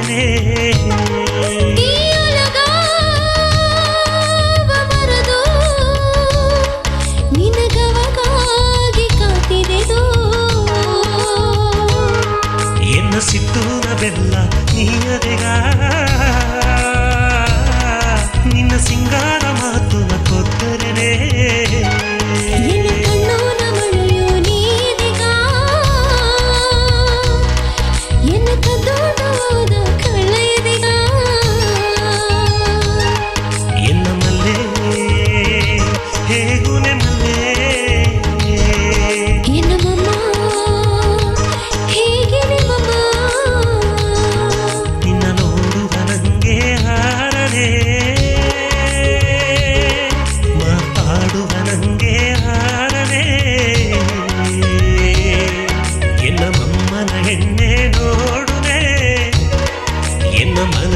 ಕಾತರನೆ ಎನ್ನ ಸಿದ್ದೂರ ಬೆಲ್ಲ ನೀಯದೆಗ ನಿನ್ನ ಸಿಂಗಾರ ಮಾತುನ ಕೊತ್ತರನೆ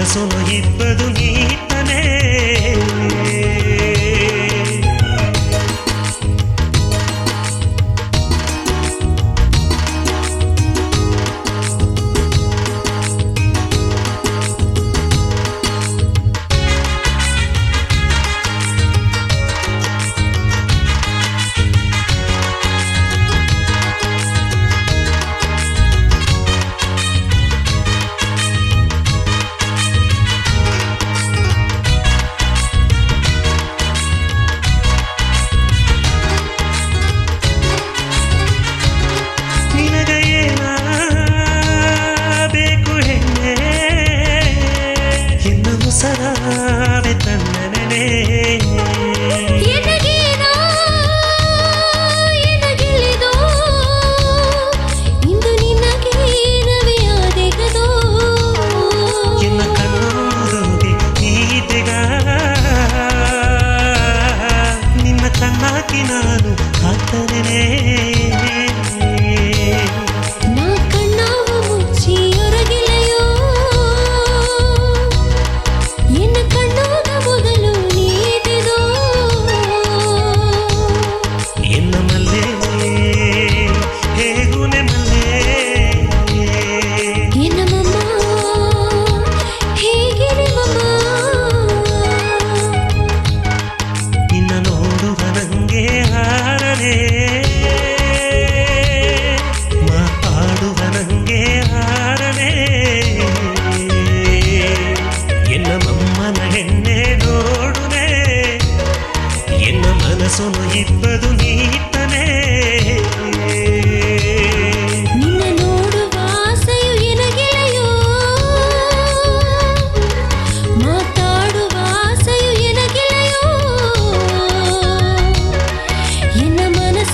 ಮನಸ್ಸು ಇಬ್ಬದು ನೀತನೇ ಸರಾವೆ ತನ್ನನೆ ಇಂದು ನಿನಗೆ ರವಿಯಾದೆಗದೋ ಎನ್ನ ಕಣ್ಣೋರೋಗೆ ಈತೆಗ ನಿನ್ನ ಕಣ್ಣಾಕಿ ನಾನು ಕಾತರನೆ ಮನಸ್ಸು ಇಬ್ಬದು ನೀತನೇ ನಿನ್ನ ನೋಡುವ ಆಸೆಯು ಎನಗಿಲೆಯೋ ಮಾತಾಡುವ ಆಸೆಯು ಎನಗಿಲೆಯೋ ಎನ್ನ ಮನಸ್ಸು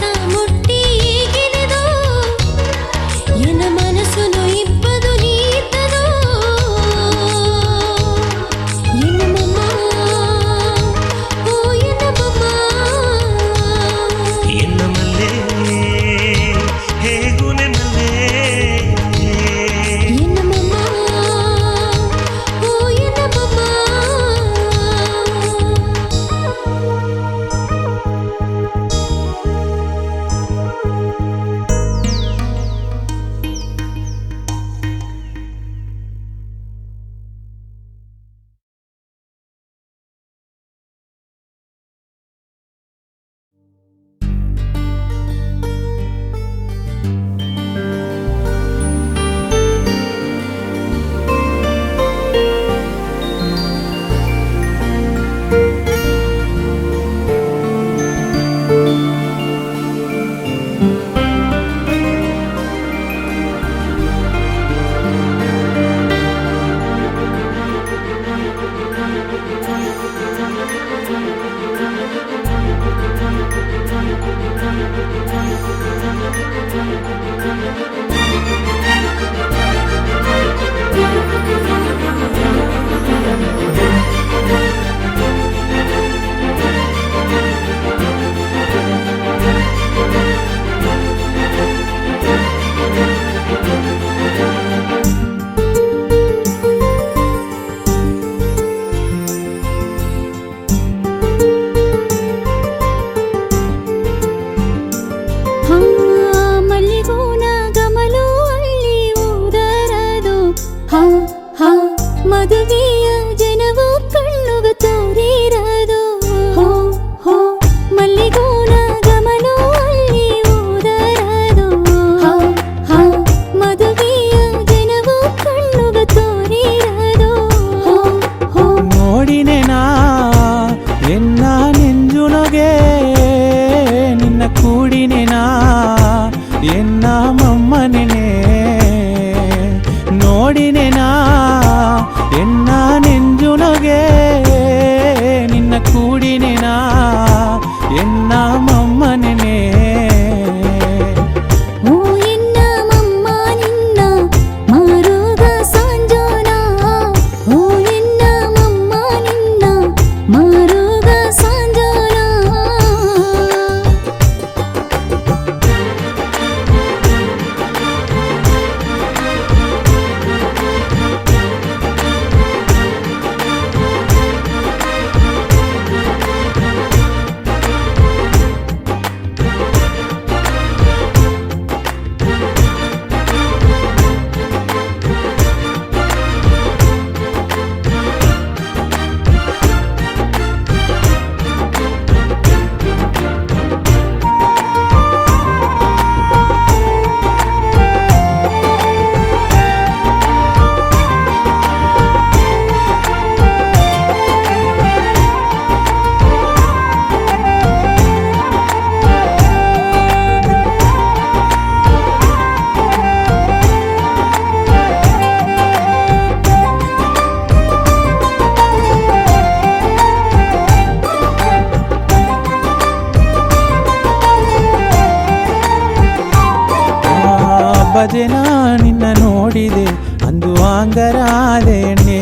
ಜನ ನಿನ್ನ ನೋಡಿದೆ ಅಂದು ಆಂಗರಾದೆಣ್ಣೆ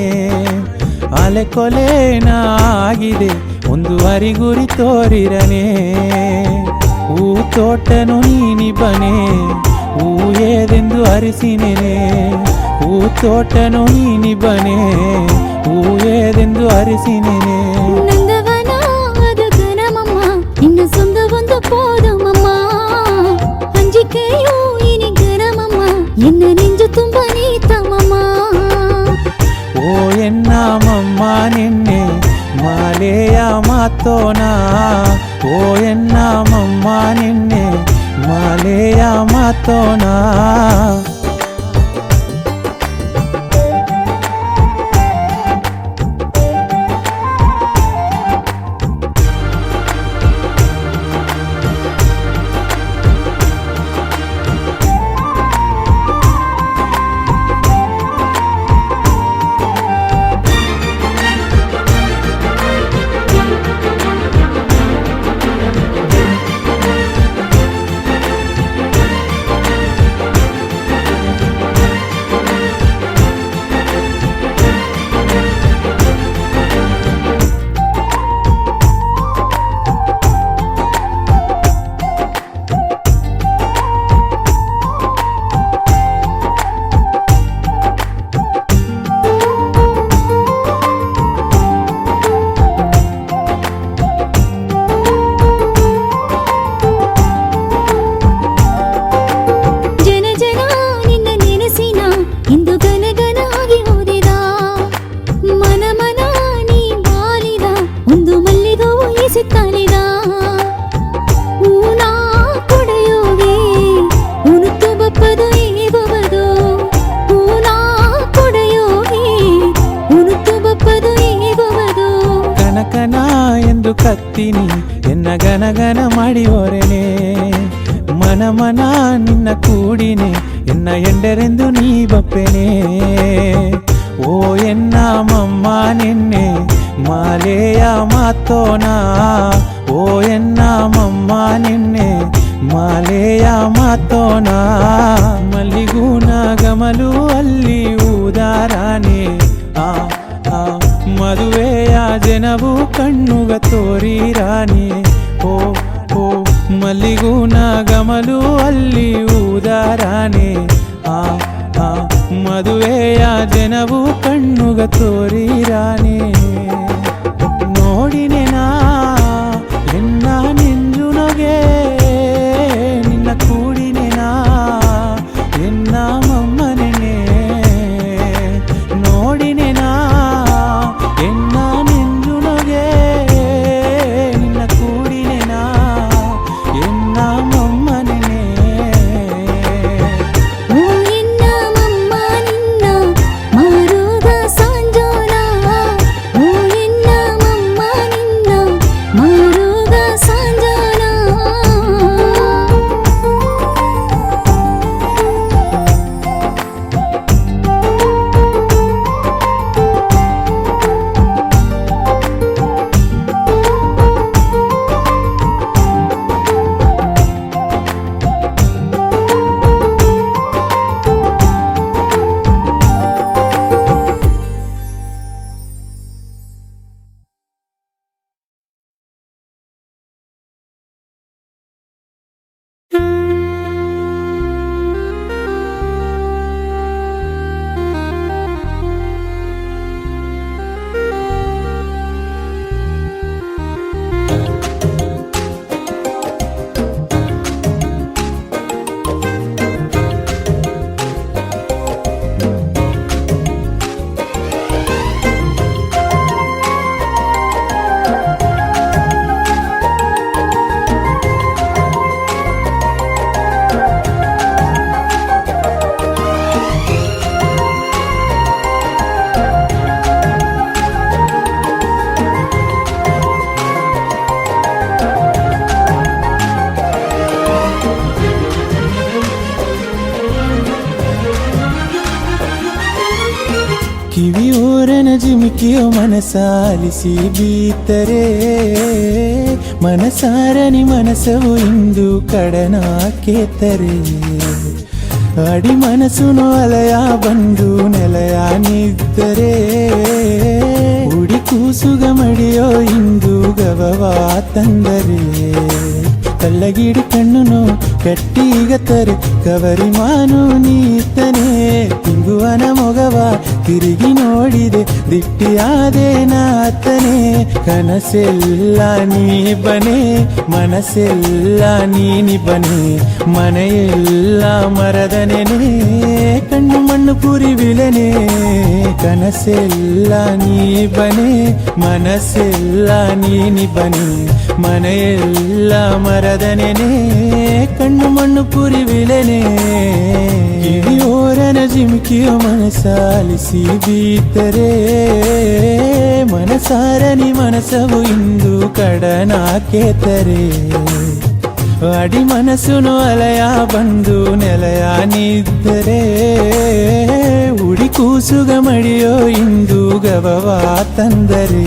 ಅಲೆ ಕೊಲೆನ ಆಗಿದೆ ಒಂದು ಅರಿಗುರಿ ತೋರಿರನೆ ಹೂ ತೋಟನು ನೀನಿಬ್ಬನೆ ಹೂ ಏದೆಂದು ಅರಿಸಿನೇನೆ ಹೂ ತೋಟನು ನೀನಿಬ್ಬನೆ ಹೂ ಏದೆಂದು ಅರಿಸಿನೇನೆ ನಂದವನ ಅದು ಗನಮಮ್ಮ ನಿನ್ನ ಸೊಂದ ಒಂದು ಪೋದಮಮ್ಮ ಅಂಜಿಕೆಯೂ ಇನಿ ಗನಮಮ್ಮ ಎನ್ನ ನೆಂಜು ತುಂಬ ನೀತಮಮ್ಮ ಓ ಎನ್ನ ಮಮ್ಮ ನಿನ್ನೆ ಮಾಲೆಯ ಮಾತೋನ ಓ ಎನ್ನ ಮಮ್ಮ ನಿನ್ನೆ ಮಾಲೆಯ ಮಾತೋನ ಕತ್ತೀನಿ ಎನ್ನ ಗನಗನ ಮಾಡಿ ಹೊರೆನೆ ಮನ ಮನ ನಿನ್ನ ಕೂಡಿನೆ ಎನ್ನ ಎಂಡರೆಂದು ನೀ ಬಪ್ಪೆನೆ ಓ ಎನ್ನ ಮಮ್ಮ ನಿನ್ನೆ ಮಾಲೆಯ ಮಾತೋನ ಓ ಎನ್ನ ಮಮ್ಮ ನಿನ್ನೆ ಮಾಲೆಯ ಮಾತೋನ ಮಲ್ಲಿಗೂನ ಗಮಲು ಅಲ್ಲಿ ಊದಾರಾನೆ ಮದುವೆಯ ಜನವು ಕಣ್ಣುಗ ತೋರಿರಾನೆ ಓ ಓ ಮಲ್ಲಿಗೂನ ಗಮಲು ಅಲ್ಲಿ ಊದಾರಾನೆ ಮದುವೆಯ ಜನವು ಕಣ್ಣುಗ ತೋರಿರಾನೆ ನೋಡಿನೆನಾ ಎನ್ನ ನೆಂಜುನಗೆ ನಿನ್ನ ಕೂಡಿನೆನಾ ಎನ್ನ ಮಮ್ಮನೆನೆ ನೋಡಿನೆನಾ ಎನ್ನ ನೆಂಜುನಗೆ ನಿನ್ನ ಕೂಡಿನೆನಾ ಎನ್ನ ಮಮ್ಮನೆನೆ ಓ ಎನ್ನ ಮಮ್ಮ ನಿನ್ನ ಮಾರುಗ ಸಂಜೋನ ಓ ಎನ್ನ ಮಮ್ಮ ನಿನ್ನ ಮಾರುಗ ಸಂಜೋನ ಕಿವಿಯೋರನ ಜಿಮಿಕಿಯೋ ಮನಸಾಲಿಸಿ ಬೀತರೆ ಮನಸಾರನಿ ಮನಸವು ಇಂದು ಕಡನ ಕೇತರೆ ಅಡಿ ಮನಸ್ಸುನು ಅಲಯ ಬಂದು ನೆಲಯ ನಿದ್ದರೆ ಉಡಿ ಕೂಸುಗ ಮಡಿಯೋ ಇಂದು ಗವವ ತಂದರೆ ಕಲ್ಲಗಿಡಿ ಕಣ್ಣುನು ಕಟ್ಟಿಗತ್ತರೆ ಕವರಿ ಮಾನು ನೀತನೆ ತಿಂಗುವನ ಮೊಗವ ತಿರುಗಿ ನೋಡಿದೆ ದಿಟ್ಟಿಯಾದೆ ನಾತನೆ ಕನಸೆಲ್ಲ ನೀ ಬನೆ ಮನಸ್ಸೆಲ್ಲ ನೀನಿ ಬನೆ ಮನೆಯೆಲ್ಲ ಮರದ ನೆನೆ ಕಣ್ಣು ಮಣ್ಣು ಪುರಿ ವಿಲನೆ ಕನಸೆಲ್ಲ ನೀ ಬನೆ ಮನಸ್ಸೆಲ್ಲ ನೀನಿ ಬನೆ ಮನೆಯೆಲ್ಲ ಮರದ ನೆನೆ ಕಣ್ಣು ಮಣ್ಣು ಪುರಿ ವಿಲನೆ ಕಿವಿಯೋರನ ಜಿಮಿಕಿಯೋ ಮನಸಾಲಿಸಿ ಬೀತರೆ ಮನಸಾರನಿ ಮನಸವು ಇಂದು ಕಡನಾಕೇತರೆ ಅಡಿ ಮನಸ್ಸುನು ಅಲಯ ಬಂದು ನೆಲಯ ನಿದ್ದರೆ ಉಡಿ ಕೂಸುಗ ಮಡಿಯೋ ಇಂದು ಗವವ ತಂದರೆ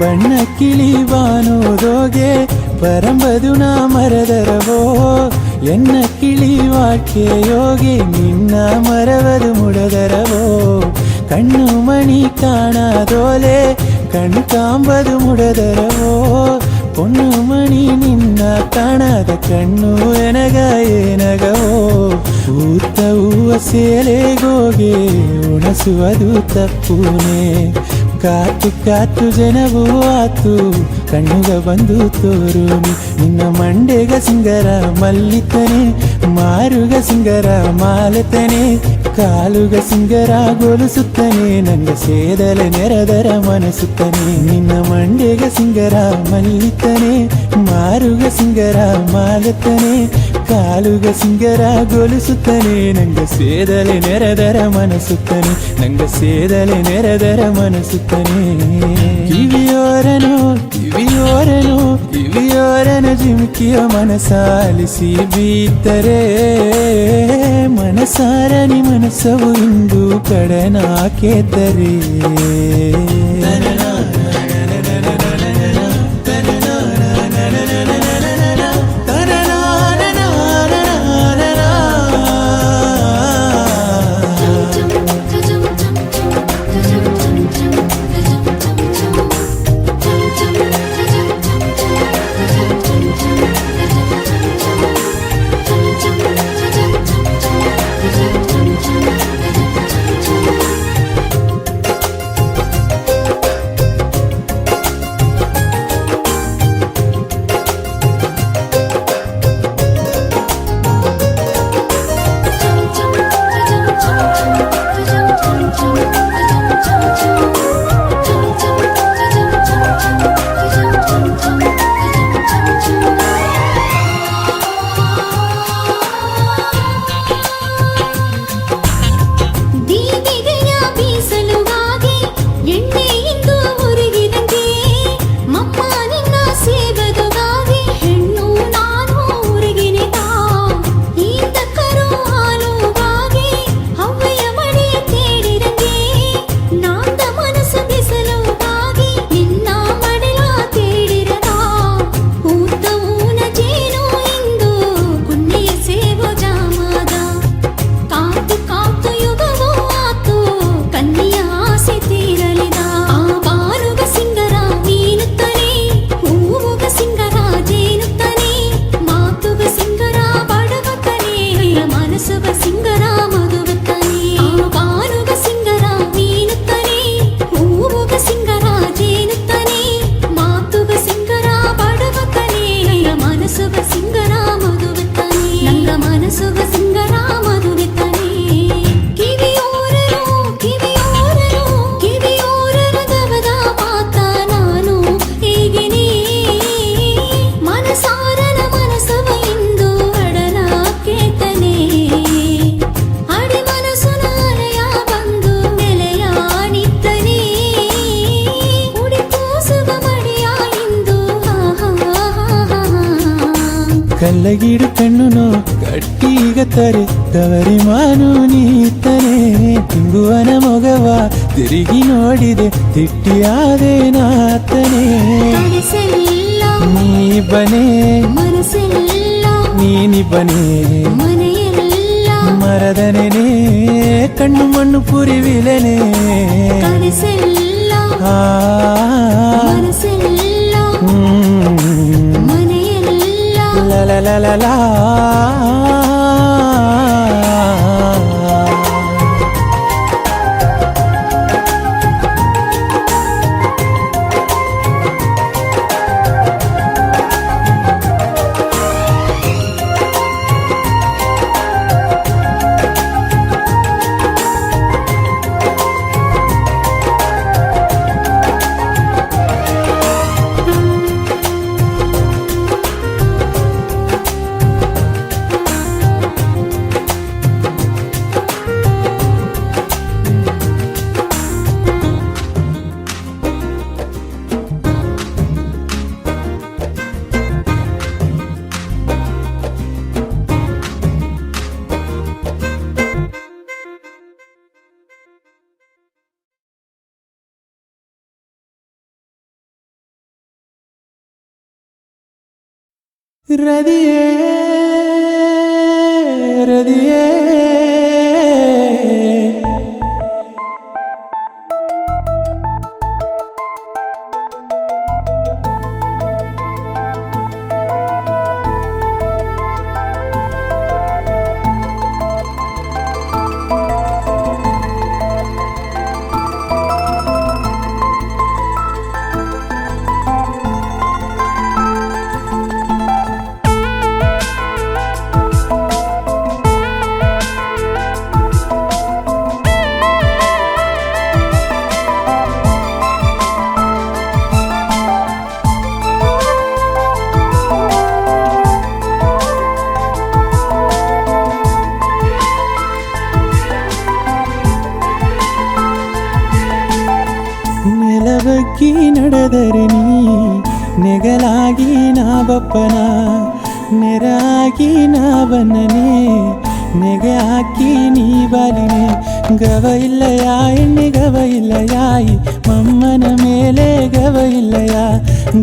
ಬಣ್ಣ ಕಿಳಿವಾನೋದೋಗೆ ಪರಂಬದು ನಾ ಮರದರವೋ ಎನ್ನ ಕಿಳಿವಾಕೆ ಯೋಗಿ ನಿನ್ನ ಮರವದು ಮುಡದರವೋ ಕಣ್ಣು ಮಣಿ ಕಾಣದೋಲೆ ಕಣ್ಣು ಕಾಂಬದು ಮುಡದರವೋ பொண்ணு மணி ನಿನ್ನ ಕಾಣದ ಕಣ್ಣು ಎನಗ ಏನಗವೋ ಊತ ಹೂವ ಸೇಲೆಗೋಗೆ ಉಣಸುವುದು ತಪ್ಪುನೇ ಕಾತು ಕಾತು ಜನವೂ ಆತು ಕಣ್ಣುಗ ಬಂದು ತೋರುನಿ ನಿನ್ನ ಮಂಡೆಗ ಸಿಂಗರ ಮಲ್ಲಿತನೆ ಮಾರುಗ ಸಿಂಗರ ಮಾಲತನೆ ಕಾಲುಗ ಸಿಂಗರ ಗೊಲಿಸುತ್ತನೆ ನಂಗ ಸೇದಲೆ ನೆರೆದರ ಮನಸುತ್ತನೆ ನಿನ್ನ ಮಂಡೆಗ ಸಿಂಗರ ಮಲ್ಲಿತನೆ ಮಾರುಗ ಸಿಂಗರ ಮಾಲತನೆ ಕಾಲುಗ ಸಿಂಗರ ಗೊಲಿಸುತ್ತನೆ ನಂಗ ಸೇದಲೆ ನೆರೆದರ ಮನಸುತ್ತನೆ ನಂಗ ಸೇದಲೆ ನೆರೆದರ ಮನಸುತ್ತನೆ ಕಿವಿಯೋರನು ಕಿವಿಯೋರನು ಕಿವಿಯೋರನ ಜಿಮಿಕಿಯ ಮನಸಾಲಿಸಿ ಬೀತರೆ ಮನಸಾರನಿ ಮನಸ್ಸವು ಇಂದು ಕಡನಾಕೆದರೆ ಕಲ್ಲಗಿಡು ಕಣ್ಣುನು ಗಟ್ಟಿಗತ್ತರೆ ತವರಿ ಮಾನು ನೀತನೆ ತಿಂಗುವನ ಮೊಗವ ತಿರುಗಿ ನೋಡಿದೆ ತಿಟ್ಟಿಯಾದೇನಾತನೆ ಕನಸೆಲ್ಲ ನೀ ಬನೆ ಮನಸ್ಸೆಲ್ಲ ನೀನಿ ಬನೆ ಮನೆಯೆಲ್ಲ ಮರದನೆನೆ ಕಣ್ಣು ಮಣ್ಣು ಪುರಿವಿಲೆನೆ ಕನಸೆಲ್ಲ ಆ ಮನಸ್ಸೆಲ್ಲ ಮನೆಯೆಲ್ಲ ಲಲಲಲಲಾ ರದಿಯೇ ರದಿಯೇ ನೆಲಬಗ್ಗಿ ನಡೆದರೆ ನೀ ನೆಗಲಾಗಿ ನಾ ಬಪ್ಪನ ನೆರಾಗಿ ನಾ ಬನ್ನನೆ ನೆಗೆ ಹಾಕಿ ನೀ ಬಾಲಿನೆ ಗವ ಇಲ್ಲಯ ಎಣ್ಣೆ ಗವ ಇಲ್ಲಯಾಯಿ ಮಮ್ಮನ ಮೇಲೆ ಗವ ಇಲ್ಲಯ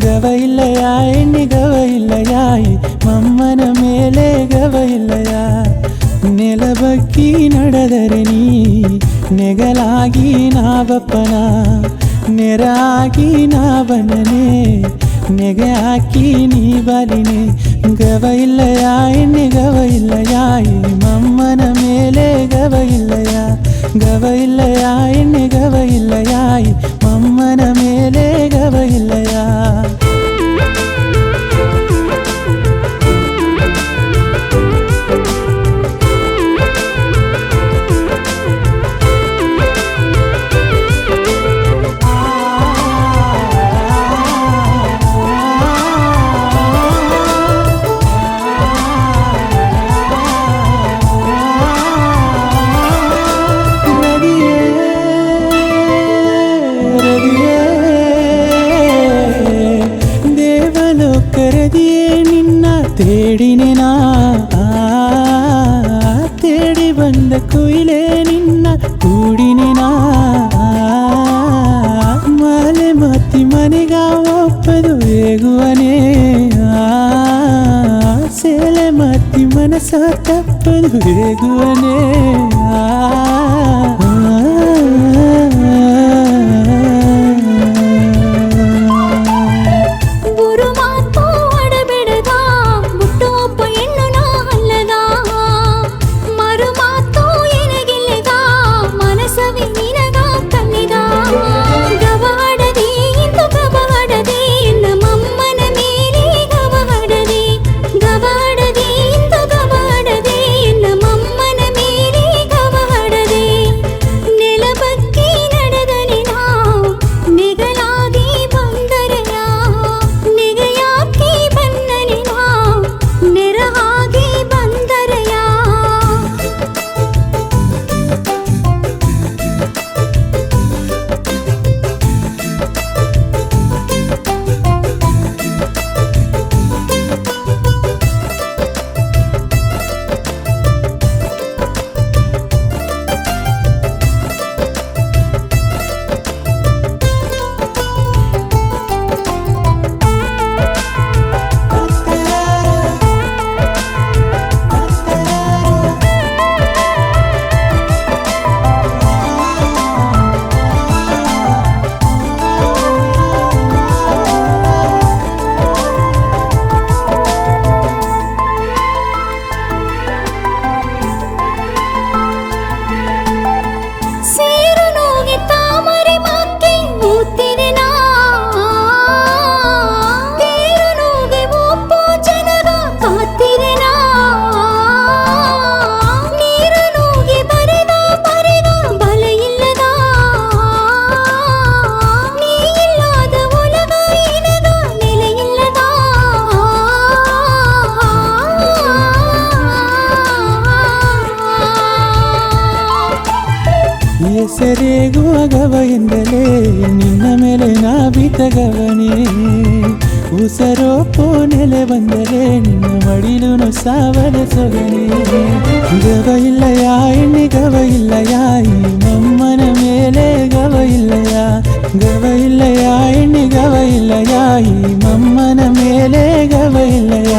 ಗವ ಇಲ್ಲಯ ಎಣ್ಣೆ ಗವ ಇಲ್ಲಯಾಯಿ ಮಮ್ಮನ ಮೇಲೆ ಗವ ಇಲ್ಲಯ ನೆಲಬಗ್ಗಿ ನಡೆದರೆ ನೀ ನೆಗಲಾಗಿ ನಾ ಬಪ್ಪನ ನೆರಾಗಿ ನಾ ಬನ್ನನೆ ನೆಗೆ ಹಾಕಿ ನೀ ಬಾಲಿನೆ ಗವ ಇಲ್ಲಯ ಎಣ್ಣೆ ಗವ ಇಲ್ಲಯಾಯಿ ಮಮ್ಮನ ಮೇಲೆ ಗವ ಇಲ್ಲಯ ಗವ ಇಲ್ಲಯ ಎಣ್ಣೆ ಗವ ಇಲ್ಲಯಾಯಿ ಮಮ್ಮನ ಮೇಲೆ ಗವ ಇಲ್ಲಯ ಕರೆದಿಯೇ ನಿನ್ನ ತೇಡಿನೆ ನಾ ತೇಡಿ ಬಂದ ಕುಯಿಲೆ ನಿನ್ನ ಕೂಡಿನೆ ನಾ ಮಾಲೆ ಮತ್ತಿ ಮನೆಗ ಒಪ್ಪದು ಹೇಗುವನೇ ಸೇಲೆ ಮತ್ತಿ ಮನಸ ತಪ್ಪದು ಹೇಗುವನೇ ನೆಲಬಗ್ಗಿ ತಗವನೇ ಉಸರೋಪೋ ನೆಲೆ ಬಂದರೆ ನಿನ್ನ ಮಡಿಲುನು ಸಾವಲ ಸೊಗನೆ ಗವ ಇಲ್ಲಯ ಎಣ್ಣೆ ಗವ ಇಲ್ಲಯ ಈ ಮಮ್ಮನ ಮೇಲೆ ಗವ ಇಲ್ಲಯ ಗವ ಇಲ್ಲಯ ಎಣ್ಣೆ ಗವ ಇಲ್ಲಯ ಈ ಮಮ್ಮನ ಮೇಲೆ ಗವ ಇಲ್ಲಯ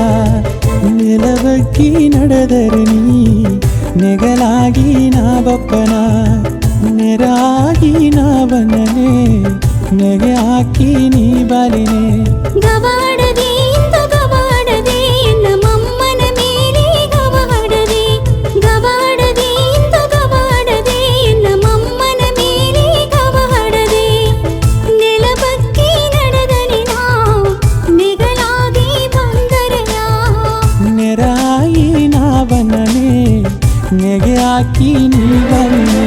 ನೆಲಬಗ್ಗಿ ನಡೆದರೆ ನೀ ನೆಗಲಾಗಿ ನಾ ಬಪ್ಪನ ನೆರಾಗಿ ನಾ ಬನ್ನನೆ ನೆಗೆ ಹಾಕಿ ನೀ ಬಾಲಿನೆ ಗವಾಡದೆ ಇಂದು ಗವಾಡದೆ ನಮ್ಮಮ್ಮನ ಮೇಲೆ ಗವಾಡದೆ ಗವಾಡದೆ ಇಂದು ಗವಾಡದೆ ನಮ್ಮಮ್ಮನ ಮೇಲೆ ಗವಾಡದೆ ನೆಲಬಗ್ಗಿ ನಡೆದನೆ ನಾವು ನೆಗಲಾಗಿ ಬಂದರೆಯ ನೆರಾಯಿ ನಾ ಬನ್ನನೆ ನೆಗೆ ಹಾಕಿ ನೀ ಬಾಲಿನೆ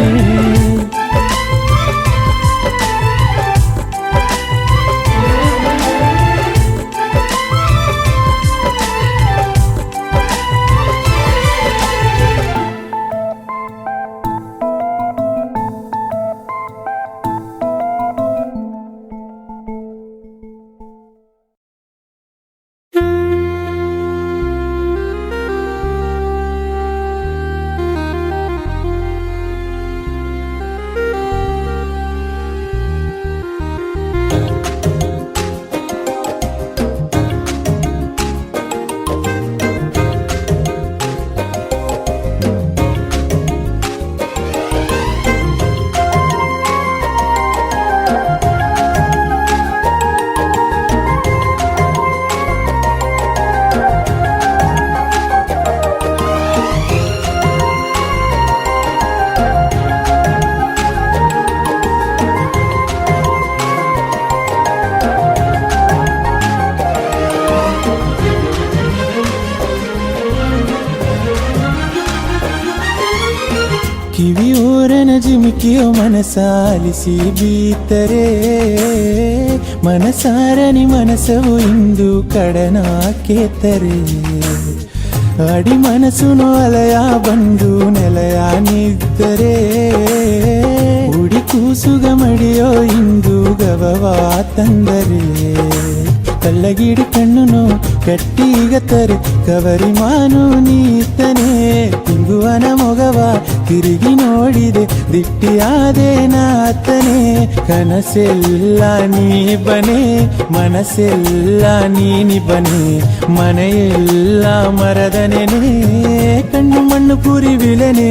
ಕಿವಿಯೋರನ ಜಿಮಿಕಿಯೋ ಮನಸಾಲಿಸಿ ಬೀತರೆ ಮನಸಾರನಿ ಮನಸವು ಇಂದು ಕಡನ ಕೇತರೆ ಅಡಿ ಮನಸ್ಸುನು ಅಲಯ ಬಂದು ನೆಲಯ ನಿದ್ದರೆ ಉಡಿ ಕೂಸುಗ ಮಡಿಯೋ ಇಂದು ಗವವಾ ತಂದರೆ ಕಲ್ಲಗಿಡಿ ಕಣ್ಣುನು ಕಟ್ಟಿಗತ್ತರೆ ಕವರಿ ಮಾನು ನೀತನೆ ತಿಂಗುವನ ಮೊಗವ ತಿರುಗಿ ನೋಡಿದೆ ದಿಟ್ಟಿಯಾದೆ ನಾತನೆ ಕನಸೆಲ್ಲ ನೀ ಬನೆ ಮನಸ್ಸೆಲ್ಲ ನೀನಿ ಬನೆ ಮನೆಯೆಲ್ಲ ಮರದ ನೆನೆ ಕಣ್ಣು ಮಣ್ಣು ಪುರಿ ವಿಲನೆ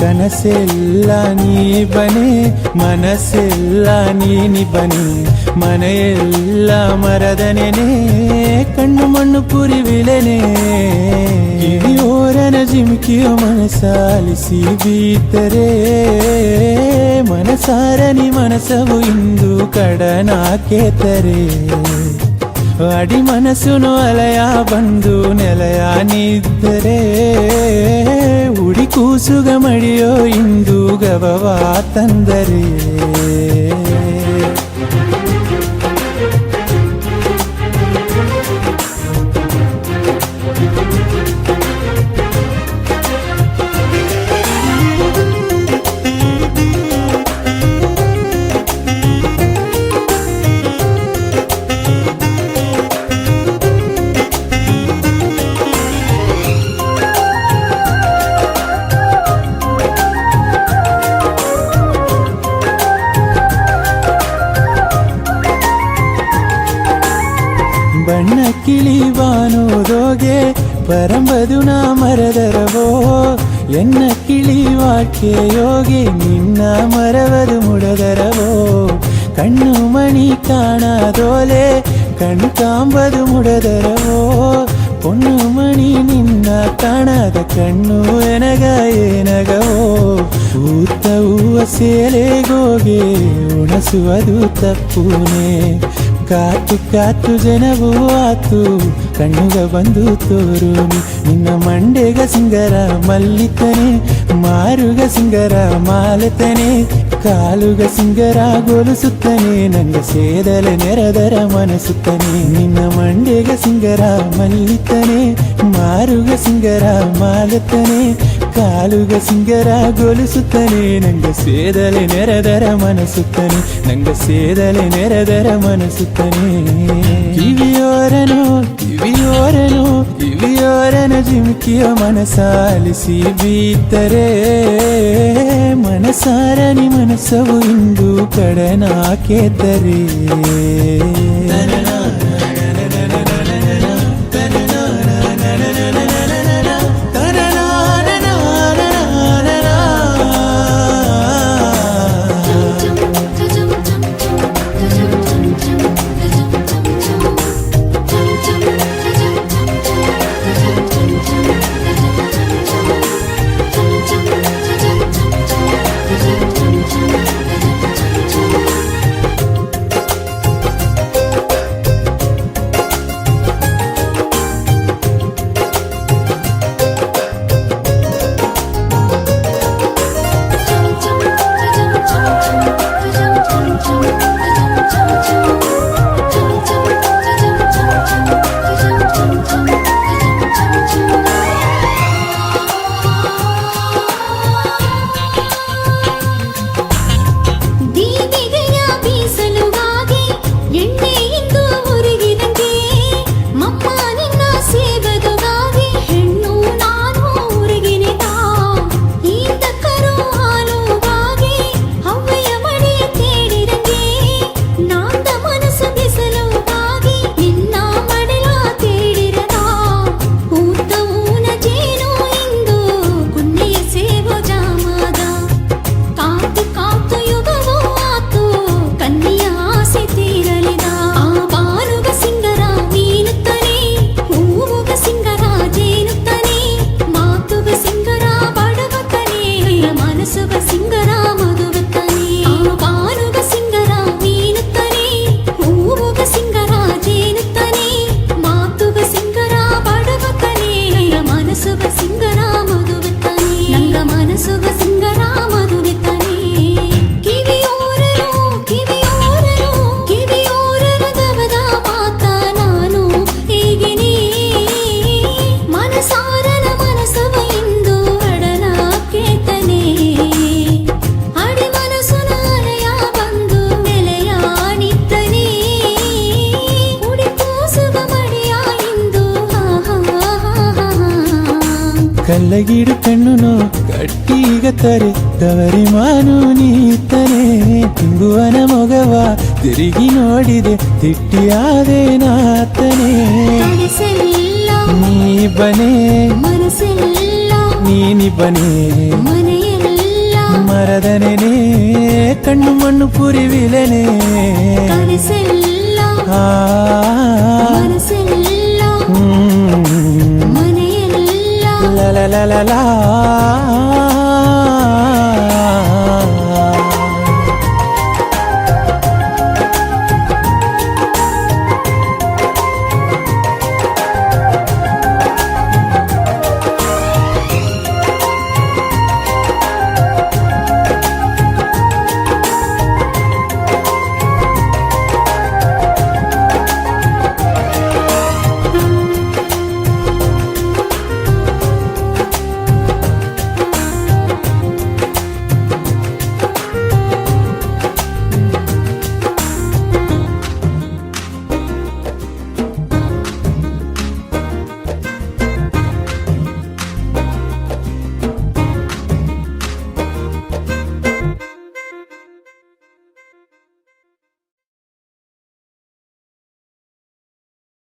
ಕನಸೆಲ್ಲ ನೀ ಬನೆ ಮನಸ್ಸೆಲ್ಲ ನೀನಿ ಬನೆ ಮನೆಯೆಲ್ಲ ಮರದ ನೆನೆ ಕಣ್ಣು ಮಣ್ಣು ಪುರಿ ವಿಲನೆ ಕಿವಿಯೋರನ ಜಿಮಿಕಿಯೋ ಮನಸಾಲಿಸಿ ಬೀತರೆ ಮನಸಾರನಿ ಮನಸವು ಇಂದು ಕಡನ ಕೇತರೆ ಅಡಿ ಮನಸ್ಸುನು ಅಲಯ ಬಂದು ನೆಲಯ ನಿದ್ದರೆ ಉಡಿ ಕೂಸುಗ ಮಡಿಯೋ ಇಂದು ಗವವಾ ತಂದರೆ ಬಣ್ಣ ಕಿಳಿವಾನೋದೋಗೆ ಪರಂಬದು ನಾ ಮರದರವೋ ಎನ್ನ ಕಿಳಿವಾಕೆ ಯೋಗಿ ನಿನ್ನ ಮರವದು ಮುಡದರವೋ ಕಣ್ಣು ಮಣಿ ಕಾಣದೋಲೆ ಕಣ್ಣು ಕಾಂಬದು ಮುಡದರವೋ பொண்ணு மணி ನಿನ್ನ ಕಾಣದ ಕಣ್ಣು ಎನಗ ಏನಗವೋ ಊತ ಹೂವ ಸೇಲೆಗೋಗೆ ಉಣಸುವುದು ತಪ್ಪುನೇ ಕಾತು ಕಾತು ಜನವೂ ಆತು ಕಣ್ಣುಗ ಬಂದು ತೋರುನಿ ನಿನ್ನ ಮಂಡೆಗ ಸಿಂಗರ ಮಲ್ಲಿತನೆ ಮಾರುಗ ಸಿಂಗರ ಮಾಲತನೆ ಕಾಲುಗ ಸಿಂಗರ ಗೊಲುಸುತ್ತನೆ ನಂಗ ಸೇದಲೆ ನೆರದರ ಮನಸುತ್ತನೆ ನಿನ್ನ ಮಂಡೆಗ ಸಿಂಗರ ಮಲ್ಲಿತನೆ ಮಾರುಗ ಸಿಂಗರ ಮಾಲತನೆ ಕಾಲುಗ ಸಿಂಗರ ಗೊಲಿಸುತ್ತಾನೆ ನಂಗ ಸೇದಲೆ ನೆರೆದರ ಮನಸುತ್ತಾನೆ ನಂಗ ಸೇದಲೆ ನೆರೆದರ ಮನಸುತ್ತಾನೆ ಕಿವಿಯೋರನು ಕಿವಿಯೋರನು ಕಿವಿಯೋರನ ಜಿಮಿಕಿಯ ಮನಸಾಲಿಸಿ ಬೀತರೆ ಮನಸಾರನಿ ಮನಸ್ಸವು ಇಂದು ಕಡನಾಕೆತರೆ ಕಲ್ಲಗಿಡು ಕಣ್ಣುನು ಕಟ್ಟೀಗ ತಾರೆ ತವರಿ ಮಾನು ನೀತನೆ ಹಿಂಗುವನ ಮೊಗವ ತಿರುಗಿ ನೋಡಿದೆ ತಿಟ್ಟಿಯಾದೆ ನಾತನೆ ನೀ ಬನೆ ನೀನಿ ಬನೆ ಮರದನೆನೆ ಕಣ್ಣು ಮಣ್ಣು ಪುರಿವಿಲೆನೆ ಆ